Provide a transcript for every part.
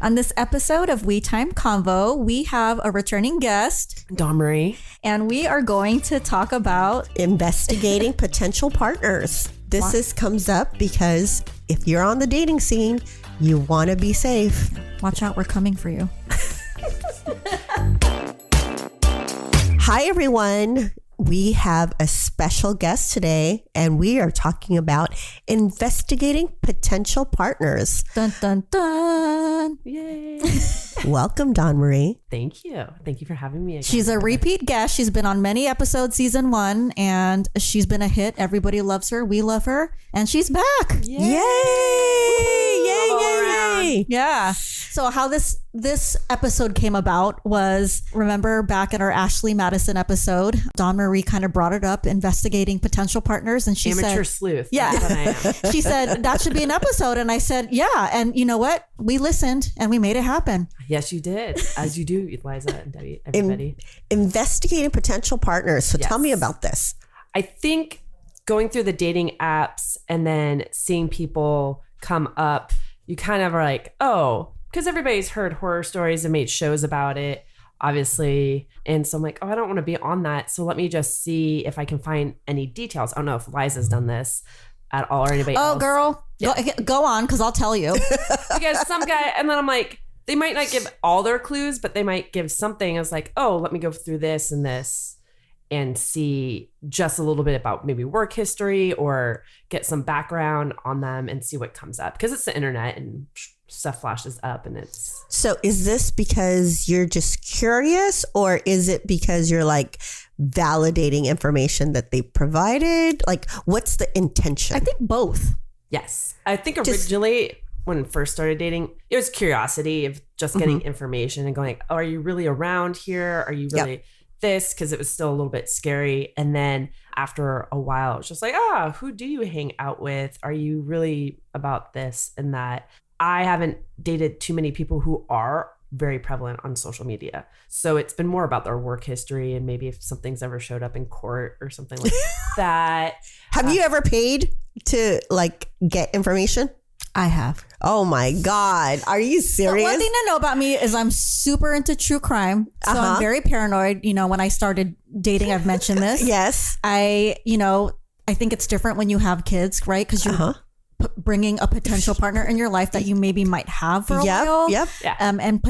On this episode of We Time Convo, we have a returning guest, Dawn Marie, and we are going to talk about investigating potential partners. This comes up because if you're on the dating scene, you want to be safe. Watch out, we're coming for you. Hi, everyone. We have a special guest today, and we are talking about investigating potential partners. Dun, dun, dun. yay! Welcome, Dawn Marie. Thank you for having me again. She's a repeat guest. She's been on many episodes, season 1, and she's been a hit. Everybody loves her. We love her, and she's back. Yay! Yay! Yay! Yeah. So how this episode came about was, remember back in our Ashley Madison episode, Dawn Marie kind of brought it up, investigating potential partners, and she Amateur said, sleuth. yeah, That's what I am. she said that should be an episode, and I said, yeah, and you know what? We listened and we made it happen. Yes, you did. As you do, Liza and Debbie, everybody. Investigating potential partners. So Yes. tell me about this. I think going through the dating apps and then seeing people come up, you kind of are like, oh, because everybody's heard horror stories and made shows about it, obviously. And so I'm like, oh, I don't want to be on that. So let me just see if I can find any details. I don't know if Liza's done this at all or anybody else. Oh, girl, go on, because I'll tell you. Because some guy, and then I'm like, they might not give all their clues, but they might give something. I was like, oh, let me go through this and see just a little bit about maybe work history or get some background on them and see what comes up. Because it's the internet and stuff flashes up and it's... So is this because you're just curious, or is it because you're like validating information that they provided? Like, what's the intention? I think both. Yes. I think originally when I first started dating, it was curiosity of just getting information and going, oh, are you really around here? Are you really this? Because it was still a little bit scary. And then after a while, it was just like, who do you hang out with? Are you really about this and that? I haven't dated too many people who are very prevalent on social media. So it's been more about their work history and maybe if something's ever showed up in court or something like that. Have you ever paid to like get information? I have. Oh my God. Are you serious? So one thing to know about me is I'm super into true crime. So I'm very paranoid. You know, when I started dating, I've mentioned this. Yes. I think it's different when you have kids, right? Because you're bringing a potential partner in your life that you maybe might have for a while. Yep. And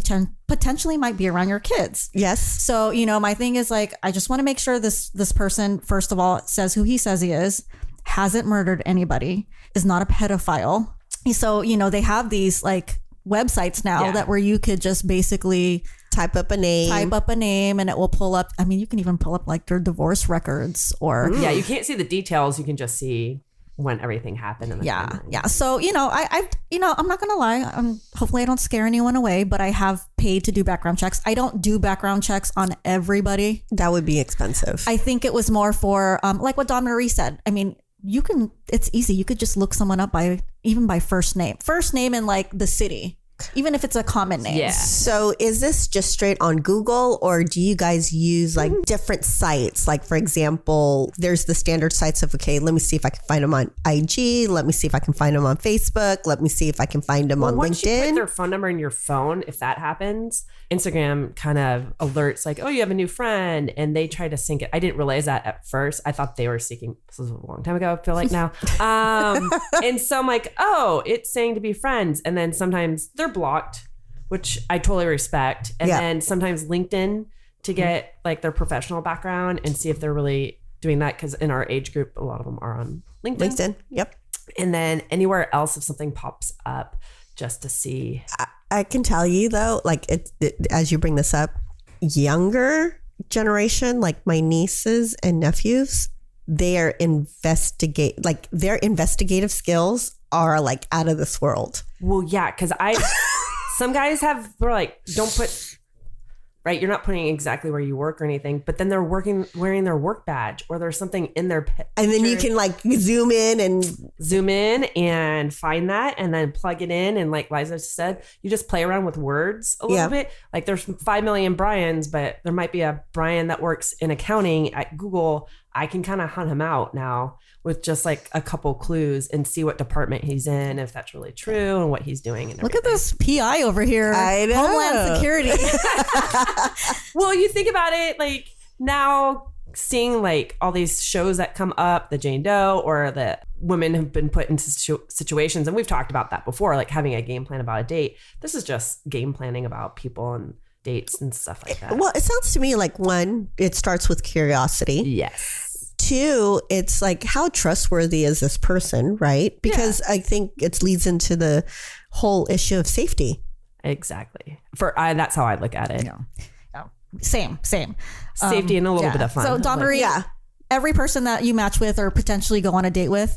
potentially might be around your kids. Yes. So, my thing is like, I just want to make sure this person, first of all, says who he says he is, hasn't murdered anybody, is not a pedophile. So, they have these like websites now that where you could just basically type up a name and it will pull up. I mean, you can even pull up like their divorce records or. Yeah, you can't see the details. You can just see when everything happened. Yeah. So, I'm not going to lie. Hopefully I don't scare anyone away, but I have paid to do background checks. I don't do background checks on everybody. That would be expensive. I think it was more for, like what Dawn Marie said. I mean, it's easy. You could just look someone up by first name and like the city, even if it's a common name. Yeah. So is this just straight on Google, or do you guys use like different sites? Like, for example, there's the standard sites of, okay, let me see if I can find them on IG. Let me see if I can find them on Facebook. Let me see if I can find them on once LinkedIn. You put their phone number in your phone, if that happens, Instagram kind of alerts like, oh, you have a new friend, and they try to sync it. I didn't realize that at first. I thought they were seeking, this was a long time ago, I feel like now. And so I'm like, oh, it's saying to be friends. And then sometimes they're blocked, which I totally respect. And then sometimes LinkedIn to get like their professional background and see if they're really doing that. Because in our age group, a lot of them are on LinkedIn. Yep. And then anywhere else, if something pops up, just to see. I can tell you though, like as you bring this up, younger generation, like my nieces and nephews, their investigative skills are like out of this world. Well, yeah, because some guys were like, don't put, right? You're not putting exactly where you work or anything, but then they're wearing their work badge or there's something in their picture. And then you can like zoom in and find that and then plug it in. And like Liza said, you just play around with words a little bit. Like there's 5 million Brians, but there might be a Brian that works in accounting at Google. I can kind of hunt him out now with just like a couple clues and see what department he's in, if that's really true and what he's doing. And look at this PI over here. I know. Homeland Security. Well, you think about it, like now seeing like all these shows that come up, the Jane Doe, or the women have been put into situations. And we've talked about that before, like having a game plan about a date. This is just game planning about people and dates and stuff like that. Well, it sounds to me like, one, it starts with curiosity. Yes. Two, it's like, how trustworthy is this person, right? Because I think it leads into the whole issue of safety. Exactly. That's how I look at it. Yeah. Same. Safety and a little bit of fun. So Dawn Marie, every person that you match with or potentially go on a date with,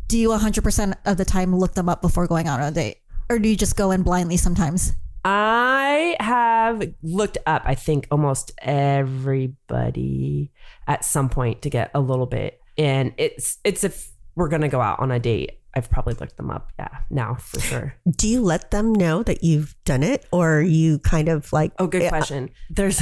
do you 100% of the time look them up before going out on a date? Or do you just go in blindly sometimes? I have looked up, I think, almost everybody at some point to get a little bit. And it's if we're going to go out on a date, I've probably looked them up. Yeah, now for sure. Do you let them know that you've done it, or you kind of like... Oh, good question. There's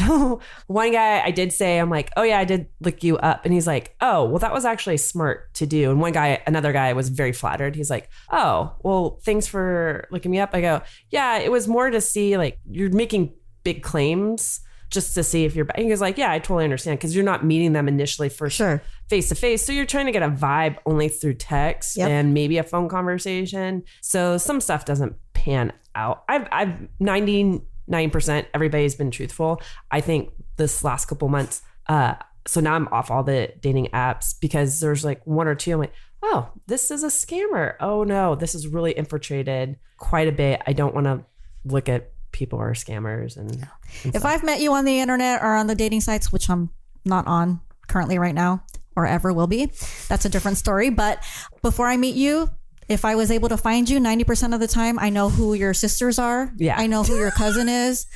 one guy I did say, I'm like, oh yeah, I did look you up. And he's like, oh, well, that was actually smart to do. And another guy was very flattered. He's like, oh, well, thanks for looking me up. I go, yeah, it was more to see like you're making big claims just to see if you're... He goes like, yeah, I totally understand, because you're not meeting them initially face to face. So you're trying to get a vibe only through text and maybe a phone conversation. So some stuff doesn't pan out. I've 99% everybody's been truthful. I think this last couple months, so now I'm off all the dating apps because there's like one or two. I'm like, oh, this is a scammer. Oh no, this is really infiltrated quite a bit. I don't want to look at people are scammers and if I've met you on the internet or on the dating sites, which I'm not on currently right now or ever will be, that's a different story. But before I meet you, if I was able to find you, 90% of the time, I know who your sisters are. Yeah. I know who your cousin is.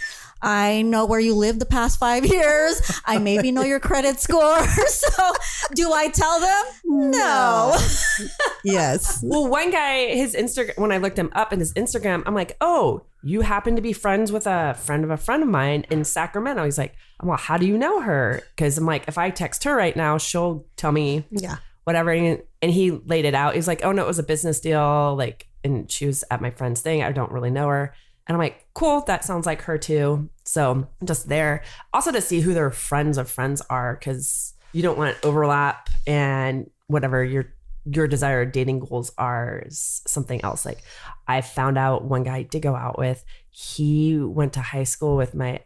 I know where you lived the past 5 years. I maybe know your credit score. So do I tell them? No. Yes. Well, one guy, his Instagram, when I looked him up in his Instagram, I'm like, oh, you happen to be friends with a friend of mine in Sacramento. He's like, well, how do you know her? Because I'm like, if I text her right now, she'll tell me whatever. And he laid it out. He's like, oh no, it was a business deal. Like, and she was at my friend's thing. I don't really know her. And I'm like, cool, that sounds like her too. So just there. Also to see who their friends of friends are, because you don't want overlap, and whatever your desired dating goals are is something else. Like I found out one guy I did go out with, he went to high school with my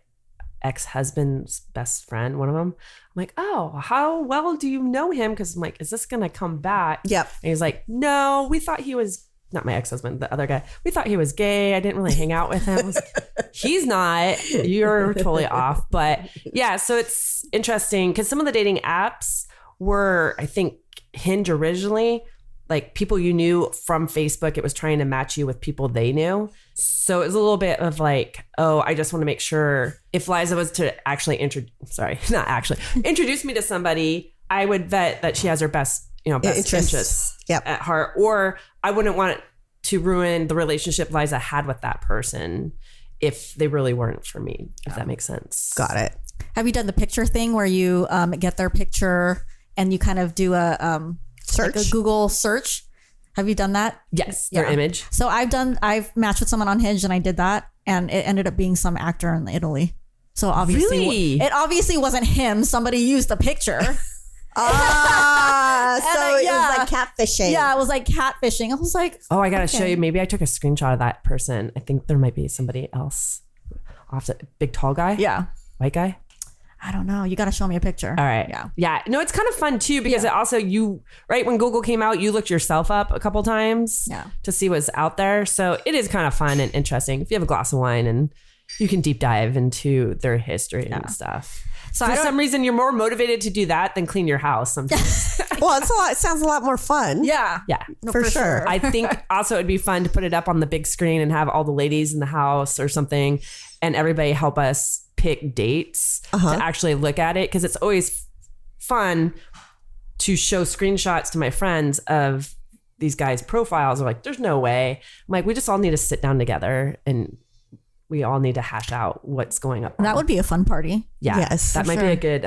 ex-husband's best friend, one of them. I'm like, oh, how well do you know him? Because I'm like, is this going to come back? Yep. And he's like, no, we thought he was... Not my ex-husband, the other guy. We thought he was gay. I didn't really hang out with him. I was like, he's not. You're totally off. But yeah, so it's interesting because some of the dating apps were, I think, Hinge originally, like people you knew from Facebook. It was trying to match you with people they knew. So it was a little bit of like, oh, I just want to make sure if Liza was to actually introduce me to somebody, I would vet that she has her best interests at heart, or I wouldn't want to ruin the relationship Liza had with that person if they really weren't for me, if that makes sense. Got it. Have you done the picture thing where you get their picture and you kind of do a search, like a Google search? Have you done that? Yes, their image. So I've matched with someone on Hinge and I did that, and it ended up being some actor in Italy. So obviously, it obviously wasn't him. Somebody used the picture. So it was like catfishing. Yeah, it was like catfishing. I was like, oh, I gotta show you. Maybe I took a screenshot of that person. I think there might be somebody else. Off the big tall guy. Yeah, white guy. I don't know. You got to show me a picture. All right. Yeah. No, it's kind of fun too because it also when Google came out, you looked yourself up a couple times to see what's out there. So it is kind of fun and interesting if you have a glass of wine and you can deep dive into their history and stuff. So for some reason, you're more motivated to do that than clean your house sometimes. Well, it sounds a lot more fun. Yeah. No, for sure. I think also it'd be fun to put it up on the big screen and have all the ladies in the house or something and everybody help us pick dates to actually look at it. Because it's always fun to show screenshots to my friends of these guys' profiles. They're like, there's no way. I'm like, we just all need to sit down together and we all need to hash out what's going up. That would be a fun party. Yeah. Yes, That for might be a good,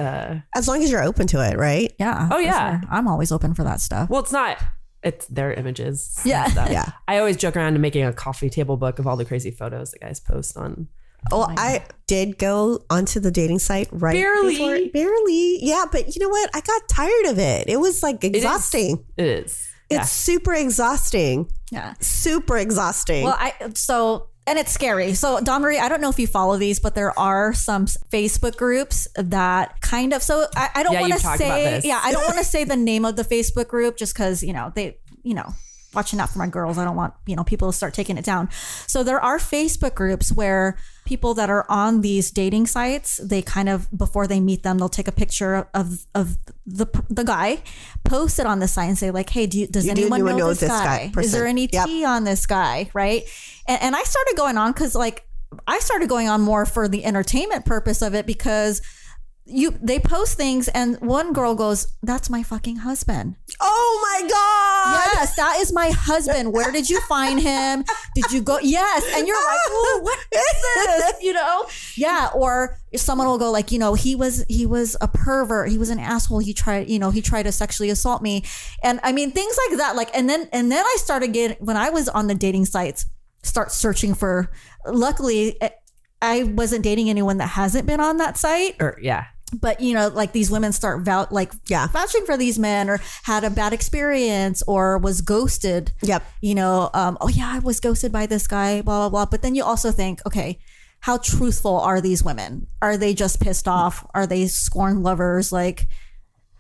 as long as you're open to it, right? Yeah. Oh, for yeah. sure. I'm always open for that stuff. well, it's their images. and Yeah. stuff. Yeah. I always joke around to making a coffee table book of all the crazy photos that guys post on. Oh, I did go onto the dating site Barely. barely. Yeah, but you know what? I got tired of it. It was like exhausting. It is. It's super exhausting. Yeah. Super exhausting. Well, and it's scary. So, Dawn Marie, I don't know if you follow these, but there are some Facebook groups that kind of, so I don't Yeah, want to you've talked about say, this. I don't want to say the name of the Facebook group just because, watching out for my girls. I don't want, people to start taking it down. So there are Facebook groups where people that are on these dating sites, they kind of, before they meet them, they'll take a picture of the guy, post it on the site and say like, hey, does anyone know this guy? Is there any tea on this guy? Right. And I started going on because I started going on more for the entertainment purpose of it because they post things and one girl goes, that's my fucking husband. Oh my God. Yes, that is my husband. Where did you find him? Did you go? Yes. And you're like, oh, what is this? Yeah. Or if someone will go like, he was a pervert. He was an asshole. He tried to sexually assault me. And I mean, things like that. And then I started when I was on the dating sites, start searching for, luckily I wasn't dating anyone that hasn't been on that site. But these women start vouching for these men or had a bad experience or was ghosted. Yep. I was ghosted by this guy, blah, blah, blah. But then you also think, okay, how truthful are these women? Are they just pissed off? Are they scorned lovers? Like,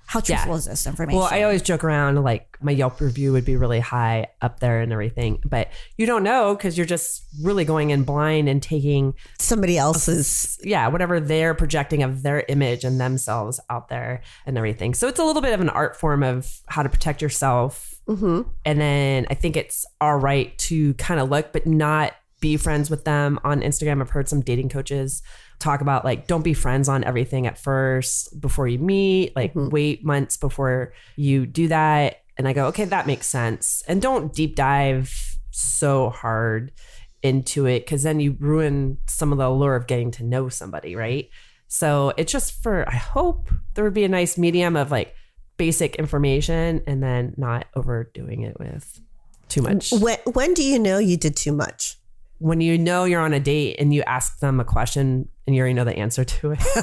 how truthful is this information? Well, I always joke around like my Yelp review would be really high up there and everything, but you don't know because you're just really going in blind and taking somebody else's, whatever they're projecting of their image and themselves out there and everything. So it's a little bit of an art form of how to protect yourself. Mm-hmm. And then I think it's all right to kind of look, but not be friends with them on Instagram. I've heard some dating coaches talk about like, don't be friends on everything at first before you meet, wait months before you do that. And I go, okay, that makes sense. And don't deep dive so hard into it because then you ruin some of the allure of getting to know somebody, right? So it's just I hope there would be a nice medium of like basic information and then not overdoing it with too much. When do you know you did too much? When you're on a date and you ask them a question and you already know the answer to it. That's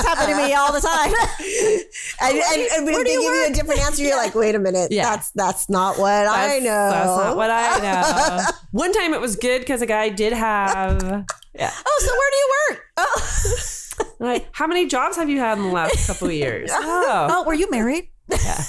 happened to me all the time. and when they give you a different answer, you're like, wait a minute, that's not what I know. That's not what I know. One time it was good because a guy did have. Yeah. Oh, so where do you work? Oh. Like, how many jobs have you had in the last couple of years? Oh, were you married? Yeah.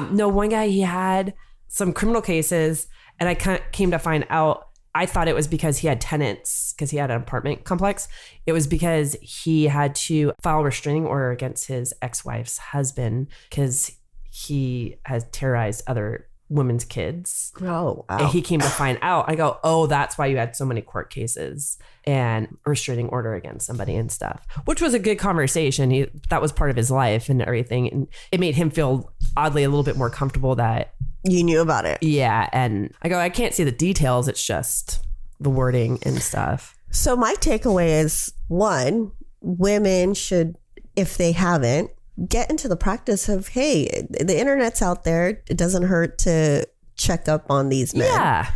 No, one guy, he had some criminal cases. And I came to find out, I thought it was because he had tenants, because he had an apartment complex. It was because he had to file a restraining order against his ex-wife's husband because he has terrorized other women's kids. Oh, wow. And he came to find out. I go, oh, that's why you had so many court cases and a restraining order against somebody and stuff, which was a good conversation. That was part of his life and everything. And it made him feel oddly a little bit more comfortable that you knew about it. Yeah. And I go, I can't see the details. It's just the wording and stuff. So my takeaway is, one, women should, if they haven't, get into the practice of, hey, the internet's out there. It doesn't hurt to check up on these men. Yeah.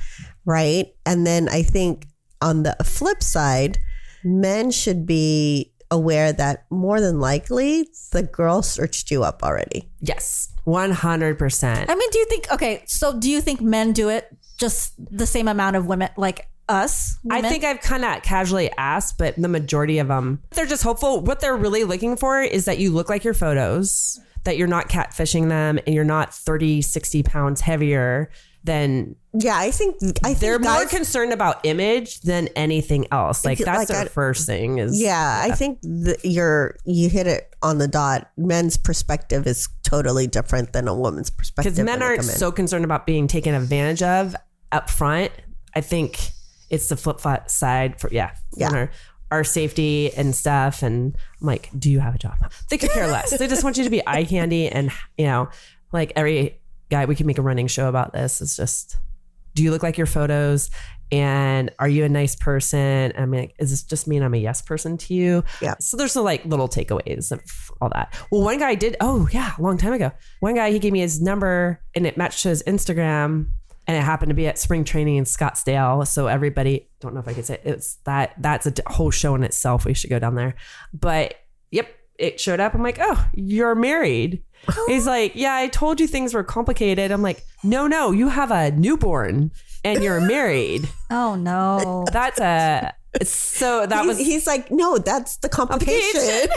Right. And then I think on the flip side, men should be aware that more than likely the girl searched you up already. Yes. 100%. I mean, do you think men do it just the same amount of women like us? Women? I think I've kind of casually asked, but the majority of them, they're just hopeful. What they're really looking for is that you look like your photos, that you're not catfishing them and you're not 30, 60 pounds heavier than. Yeah, I think they're more concerned about image than anything else. Like that's their first thing is. Yeah, I think you hit it on the dot. Men's perspective is totally different than a woman's perspective. Because men aren't so concerned about being taken advantage of up front. I think it's the flip side for our safety and stuff. And I'm like, do you have a job? They could care less. They just want you to be eye candy. And like every guy, we can make a running show about this. It's just, do you look like your photos? And are you a nice person? And I'm like, is this just mean I'm a yes person to you? Yeah. So there's some like little takeaways of all that. Well, one guy did, a long time ago. One guy, he gave me his number and it matched to his Instagram, and it happened to be at spring training in Scottsdale. So everybody, don't know if I could say that's a whole show in itself. We should go down there. But yep, it showed up. I'm like, oh, you're married. He's like, yeah, I told you things were complicated. I'm like, no, you have a newborn and you're married. Oh no. He's like, no, that's the complication.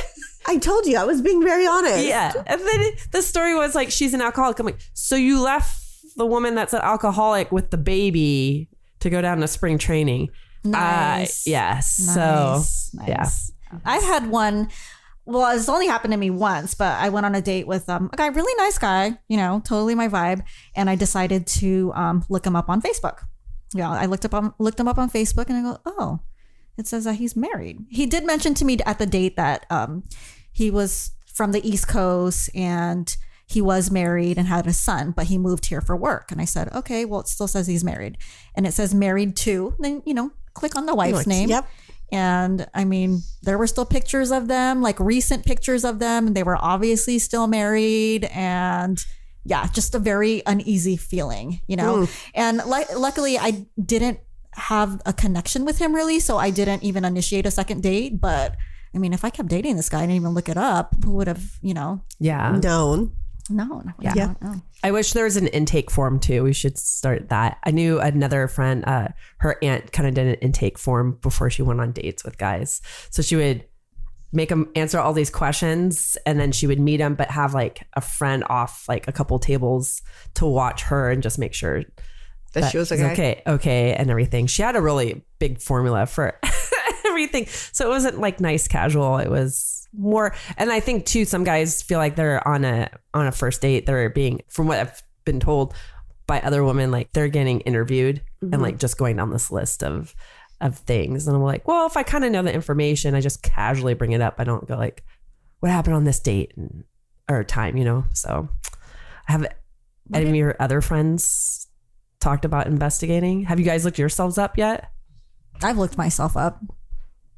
I told you, I was being very honest. Yeah. And then the story was like, she's an alcoholic. I'm like, so you left the woman that's an alcoholic with the baby to go down to spring training. Nice. Yes. Nice. So yeah. I've had one. Well, it's only happened to me once, but I went on a date with a guy, really nice guy, totally my vibe. And I decided to look him up on Facebook. Yeah, I looked him up on Facebook and I go, oh, it says that he's married. He did mention to me at the date that he was from the East Coast and he was married and had a son, but he moved here for work. And I said, okay, well, it still says he's married. And it says married to, then, click on the wife's name. Yep. And I mean, there were still pictures of them, like recent pictures of them. And they were obviously still married. And yeah, just a very uneasy feeling, And luckily I didn't have a connection with him really. So I didn't even initiate a second date. But I mean, if I kept dating this guy and didn't even look it up, who would have, Yeah. known? No. Yeah. I wish there was an intake form too. We should start that. I knew another friend, her aunt kind of did an intake form before she went on dates with guys. So she would make them answer all these questions and then she would meet them, but have like a friend off like a couple tables to watch her and just make sure that she was okay. Okay. And everything. She had a really big formula for everything. So it wasn't like nice casual. It was more, and I think too, some guys feel like they're on a first date. They're being, from what I've been told by other women, like they're getting interviewed and like just going down this list of things. And I'm like, well, if I kind of know the information, I just casually bring it up. I don't go like, what happened on this date or time, So I have any of your other friends talked about investigating. Have you guys looked yourselves up yet? I've looked myself up.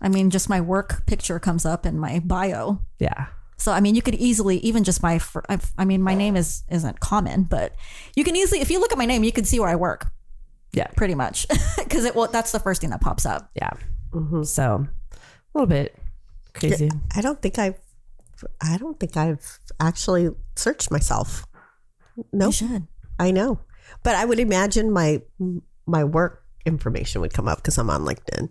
I mean, just my work picture comes up in my bio. Yeah. So, I mean, you could easily, even just my name isn't common, but you can easily, if you look at my name, you can see where I work. Yeah. Pretty much. Because that's the first thing that pops up. Yeah. Mm-hmm. So a little bit crazy. I don't think I've actually searched myself. No. You should. I know. But I would imagine my work information would come up because I'm on LinkedIn.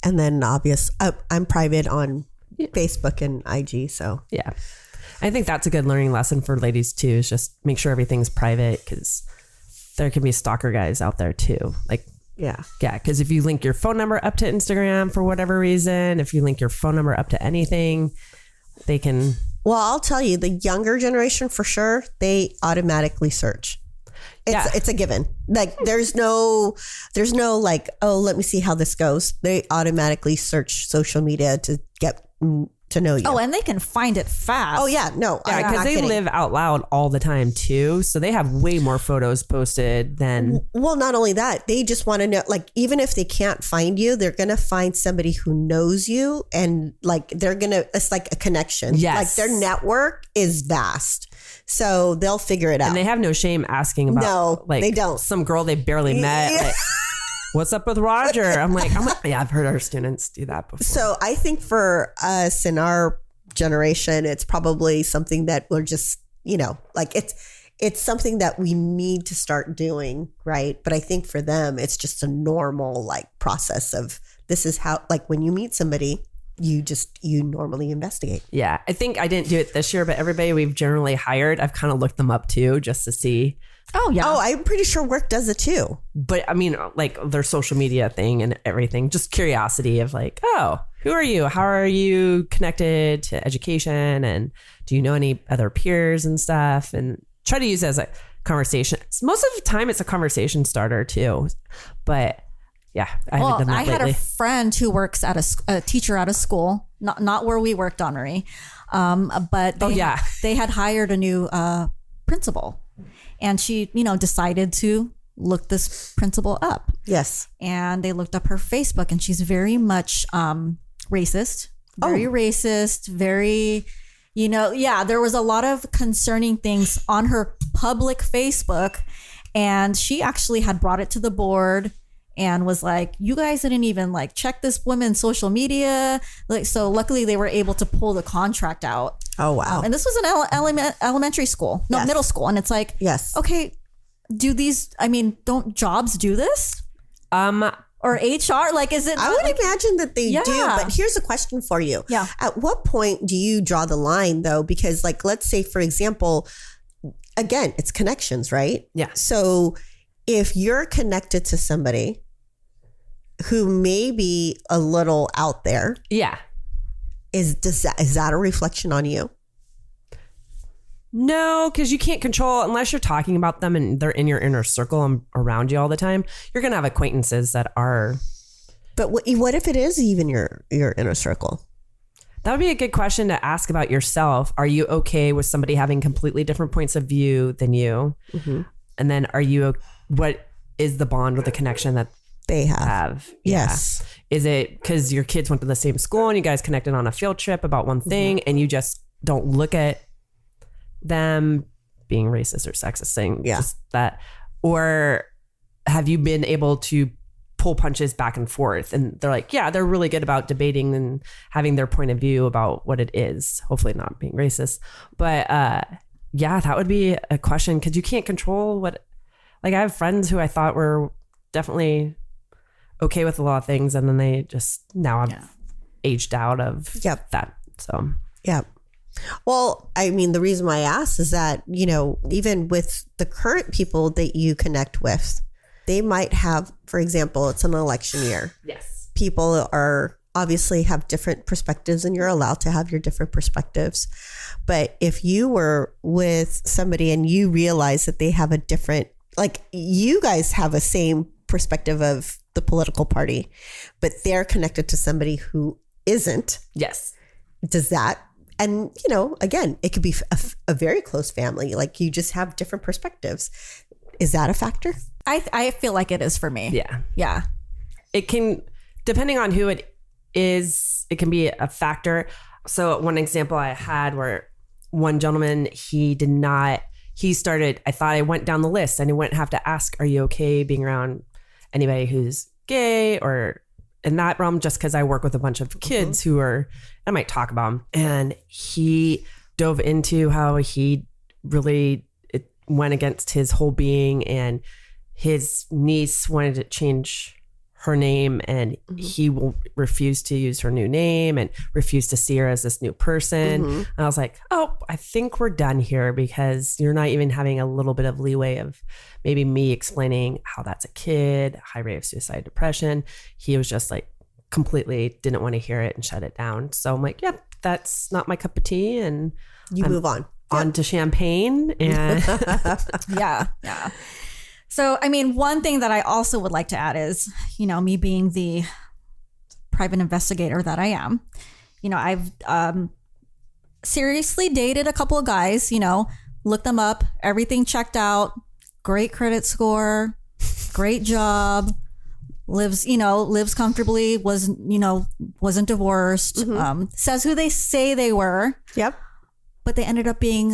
And then I'm private on Facebook and IG. So yeah, I think that's a good learning lesson for ladies too, is just make sure everything's private because there can be stalker guys out there too. Like, yeah. Because if you link your phone number up to Instagram for whatever reason, if you link your phone number up to anything, they can. Well, I'll tell you, the younger generation for sure, they automatically search. It's a given. Like there's no like, oh, let me see how this goes. They automatically search social media to get to know you. Oh, and they can find it fast. Oh yeah, no, yeah, because they live out loud all the time too, so they have way more photos posted than. Well, not only that, they just want to know. Like, even if they can't find you, they're gonna find somebody who knows you, and like it's like a connection. Yes, like their network is vast. So they'll figure it out. And they have no shame asking about. No, like, they don't. Some girl they barely met. Yeah. Like, what's up with Roger? I'm like, yeah, I've heard our students do that before. So I think for us in our generation, it's probably something that we're just, like it's something that we need to start doing, right? But I think for them, it's just a normal like process of this is how, like when you meet somebody, you normally investigate. Yeah. I think I didn't do it this year, but everybody we've generally hired, I've kind of looked them up too, just to see. Oh, yeah. Oh, I'm pretty sure work does it too. But I mean, like their social media thing and everything, just curiosity of like, oh, who are you? How are you connected to education? And do you know any other peers and stuff? And try to use it as a conversation. Most of the time it's a conversation starter too. But yeah, I haven't done that lately. I had a friend who works at a teacher at a school, not where we worked, Honoree. But they had hired a new principal. And she, decided to looked this principal up. Yes. And they looked up her Facebook, and she's very much racist, very, there was a lot of concerning things on her public Facebook. And she actually had brought it to the board and was like, you guys didn't even like check this woman's social media. Like, so luckily they were able to pull the contract out. Oh, wow. And this was an elementary school, middle school. And it's like, yes. Okay, don't jobs do this? Or HR? Like, is it? I would imagine that they do. But here's a question for you. Yeah. At what point do you draw the line, though? Because, like, let's say, for example, again, it's connections, right? Yeah. So if you're connected to somebody who may be a little out there, yeah, is that a reflection on you? No, because you can't control, unless you're talking about them and they're in your inner circle and around you all the time. You're going to have acquaintances that are. But what if it is even your inner circle? That would be a good question to ask about yourself. Are you okay with somebody having completely different points of view than you? Mm-hmm. And then what is the bond or the connection that they have? Yes. Yeah. Is it because your kids went to the same school and you guys connected on a field trip about one thing, and you just don't look at them being racist or sexist, saying just that? Or have you been able to pull punches back and forth, and they're like, they're really good about debating and having their point of view about what it is, hopefully not being racist. But that would be a question, because you can't control what, like, I have friends who I thought were definitely okay with a lot of things, and then they just now have aged out of that. So well, I mean, the reason why I asked is that, even with the current people that you connect with, they might have, for example, it's an election year. Yes. People are obviously have different perspectives, and you're allowed to have your different perspectives. But if you were with somebody and you realize that they have a different, like, you guys have a same perspective of the political party, but they're connected to somebody who isn't. Yes. Does that, and again, it could be a very close family, like you just have different perspectives. Is that a factor? I feel like it is for me. Yeah. Yeah. It can, depending on who it is, it can be a factor. So one example I had where one gentleman, I thought I went down the list and I wouldn't have to ask, are you okay being around anybody who's gay or in that realm, just because I work with a bunch of kids who are, I might talk about them. And he dove into how it went against his whole being, and his niece wanted to change her name, and he will refuse to use her new name and refuse to see her as this new person. And I was like, I think we're done here, because you're not even having a little bit of leeway of maybe me explaining how that's a kid, high rate of suicide, depression. He was just like completely didn't want to hear it and shut it down. So I'm like, that's not my cup of tea. And you move on to champagne. And yeah. So, I mean, one thing that I also would like to add is, me being the private investigator that I am, I've seriously dated a couple of guys, looked them up, everything checked out, great credit score, great job, lives comfortably, wasn't divorced, says who they say they were. Yep. But they ended up being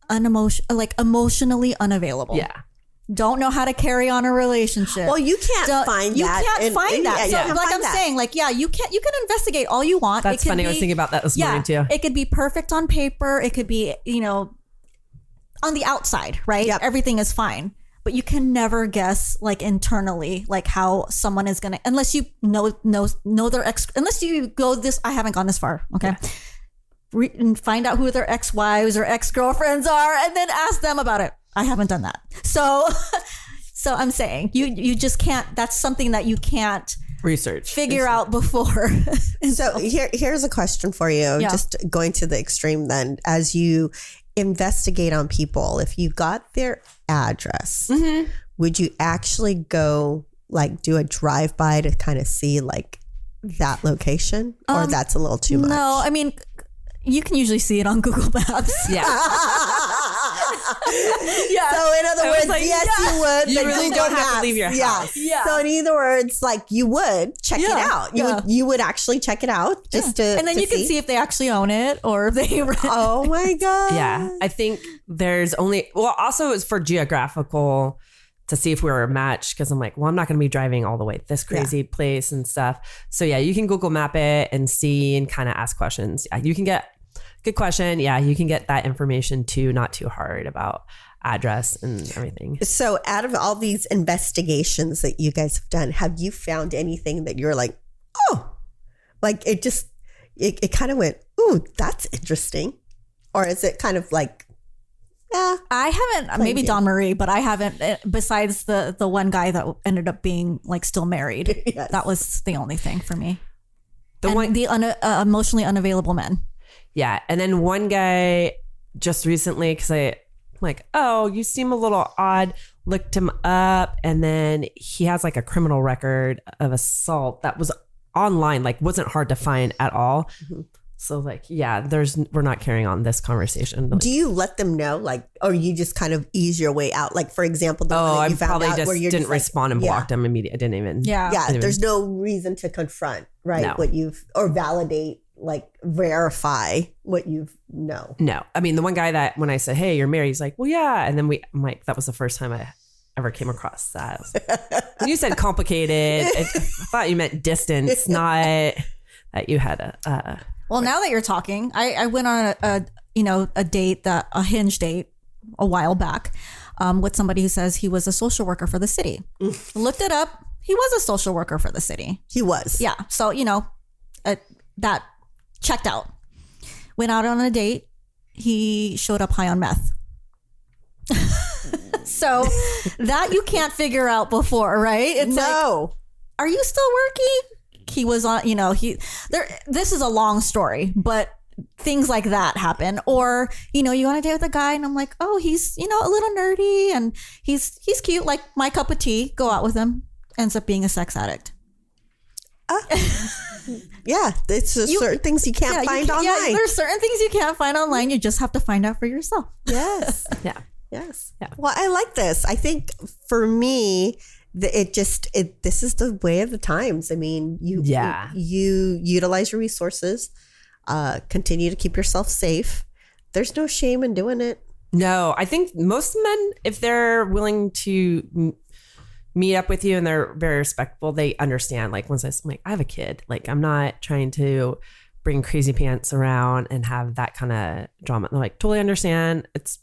emotionally unavailable. Yeah. Don't know how to carry on a relationship. Well, you can't find that. You can't find that. Yeah, so, like I'm saying, you can investigate all you want. That's funny. I was thinking about that this morning too. It could be perfect on paper. It could be, on the outside, right? Yep. Everything is fine. But you can never guess, internally, how someone is going to, unless you know their ex, unless you go this, I haven't gone this far. Okay. Yeah. And find out who their ex-wives or ex-girlfriends are, and then ask them about it. I haven't done that. So I'm saying you just can't, that's something that you can't figure out before. So here's a question for you, just going to the extreme then. As you investigate on people, if you got their address, would you actually go do a drive-by to kind of see that location? Or that's a little too much? No, I mean, you can usually see it on Google Maps. Yeah. Yeah. So in other I was words, like, yes, yeah. you would. You but really Google don't have to Maps, leave your house. Yeah. So in other words, like you would check it Yeah. out. Yeah. You would actually check it out just to, and then you can see if they actually own it or if they rent. Oh my god. Yeah. I think there's only, well, also it's for geographical to see if we were a match, because I'm like, well, I'm not going to be driving all the way to this crazy place and stuff. So yeah, you can Google map it and see and kind of ask questions. Yeah, you can get, good question. Yeah, you can get that information too, not too hard about address and everything. So out of all these investigations that you guys have done, have you found anything that you're like, oh, like it just, it kind of went, ooh, that's interesting? Or is it kind of like, I haven't, maybe Don Marie, but I haven't, besides the one guy that ended up being like still married. Yes. That was the only thing for me. The Emotionally unavailable men. Yeah. And then one guy just recently, because I'm like, oh, you seem a little odd, looked him up. And then he has like a criminal record of assault that was online, like wasn't hard to find at all. Mm-hmm. So like, yeah, we're not carrying on this conversation. Like, do you let them know, like, or you just kind of ease your way out? Like, for example, the one that I you found probably out just where you're didn't just like, respond and blocked him immediately. I didn't even. Yeah. There's no reason to confront, right? No. What you've, or validate, like verify what you've know. No, I mean, the one guy that when I said, hey, you're married, he's like, well, yeah. And then I'm like, that was the first time I ever came across that. When you said complicated, I thought you meant distance, not that you had a. Well, now that you're talking, I went on a date, a Hinge date a while back with somebody who says he was a social worker for the city. Looked it up. He was a social worker for the city. He was. Yeah. So, that checked out. Went out on a date. He showed up high on meth. So that you can't figure out before, right? It's like, are you still working? He was on, this is a long story, but things like that happen. Or, you go on a date with a guy and I'm like, oh, he's, a little nerdy and he's cute, like my cup of tea, go out with him, ends up being a sex addict. Yeah, it's certain things you can't find online. Yeah, there's certain things you can't find online. You just have to find out for yourself. Yes. Yeah. Yes. Yeah. Well, I like this. I think for me, this is the way of the times. I mean, you utilize your resources, continue to keep yourself safe. There's no shame in doing it. No, I think most men, if they're willing to meet up with you and they're very respectful, they understand. Like once I'm like, I have a kid, like I'm not trying to bring crazy pants around and have that kind of drama. They're like, totally understand. It's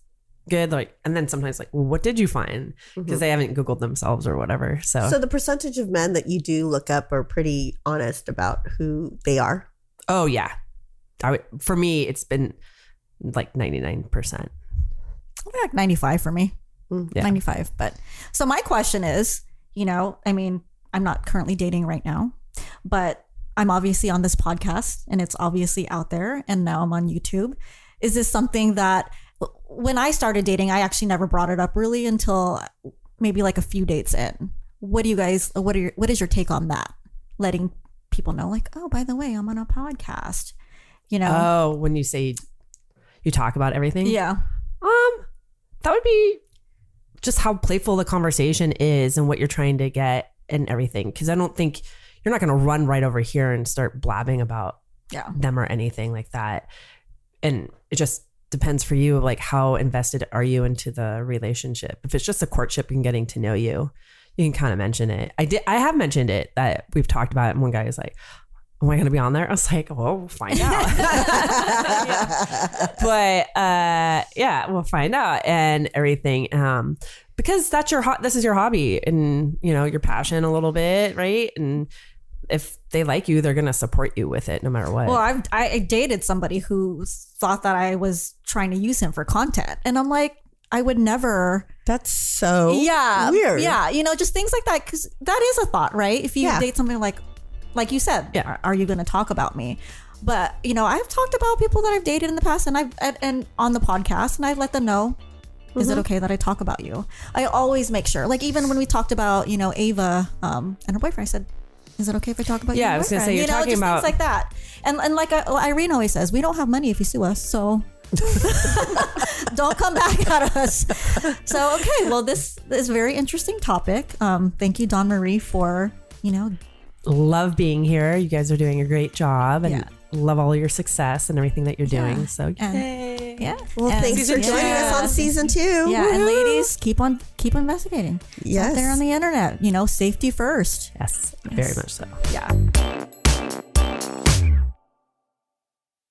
good. Like, and then sometimes like, well, what did you find? Because they haven't Googled themselves or whatever. So the percentage of men that you do look up are pretty honest about who they are. Oh yeah. For me, it's been like 99%. Like 95 for me. Yeah. 95. But so my question is, I mean, I'm not currently dating right now, but I'm obviously on this podcast and it's obviously out there and now I'm on YouTube. Is this something that when I started dating, I actually never brought it up really until maybe like a few dates in. What is your take on that? Letting people know like, oh, by the way, I'm on a podcast, Oh, when you say you talk about everything? Yeah. That would be just how playful the conversation is and what you're trying to get and everything. Because I don't think you're not going to run right over here and start blabbing about them or anything like that. And it just depends for you, like how invested are you into the relationship. If it's just a courtship and getting to know you, you can kind of mention it. I have mentioned it, that we've talked about it. And one guy was like, am I going to be on there? I was like, well, we'll find out. But we'll find out and everything. Because that's this is your hobby and, your passion a little bit, right? And if they like you, they're going to support you with it no matter what. Well, I dated somebody who thought that I was trying to use him for content. And I'm like, I would never. That's so weird. Yeah. Just things like that. Because that is a thought, right? If you date somebody like you said, are you going to talk about me? But, I've talked about people that I've dated in the past and and on the podcast and I've let them know, is it okay that I talk about you? I always make sure, like even when we talked about, Ava and her boyfriend, I said, is it okay if I talk about you? Yeah, I was going to say, you're talking just about things like that. And like Irene always says, we don't have money if you sue us. So Don't come back at us. So, okay. Well, this is a very interesting topic. Thank you, Dawn Marie, for, love being here. You guys are doing a great job, and love all your success and everything that you're doing. So, yay. Well, thanks for joining us on season 2. Yeah, and ladies, keep investigating. Yes, out there on the internet. Safety first. Yes, very much so. Yeah.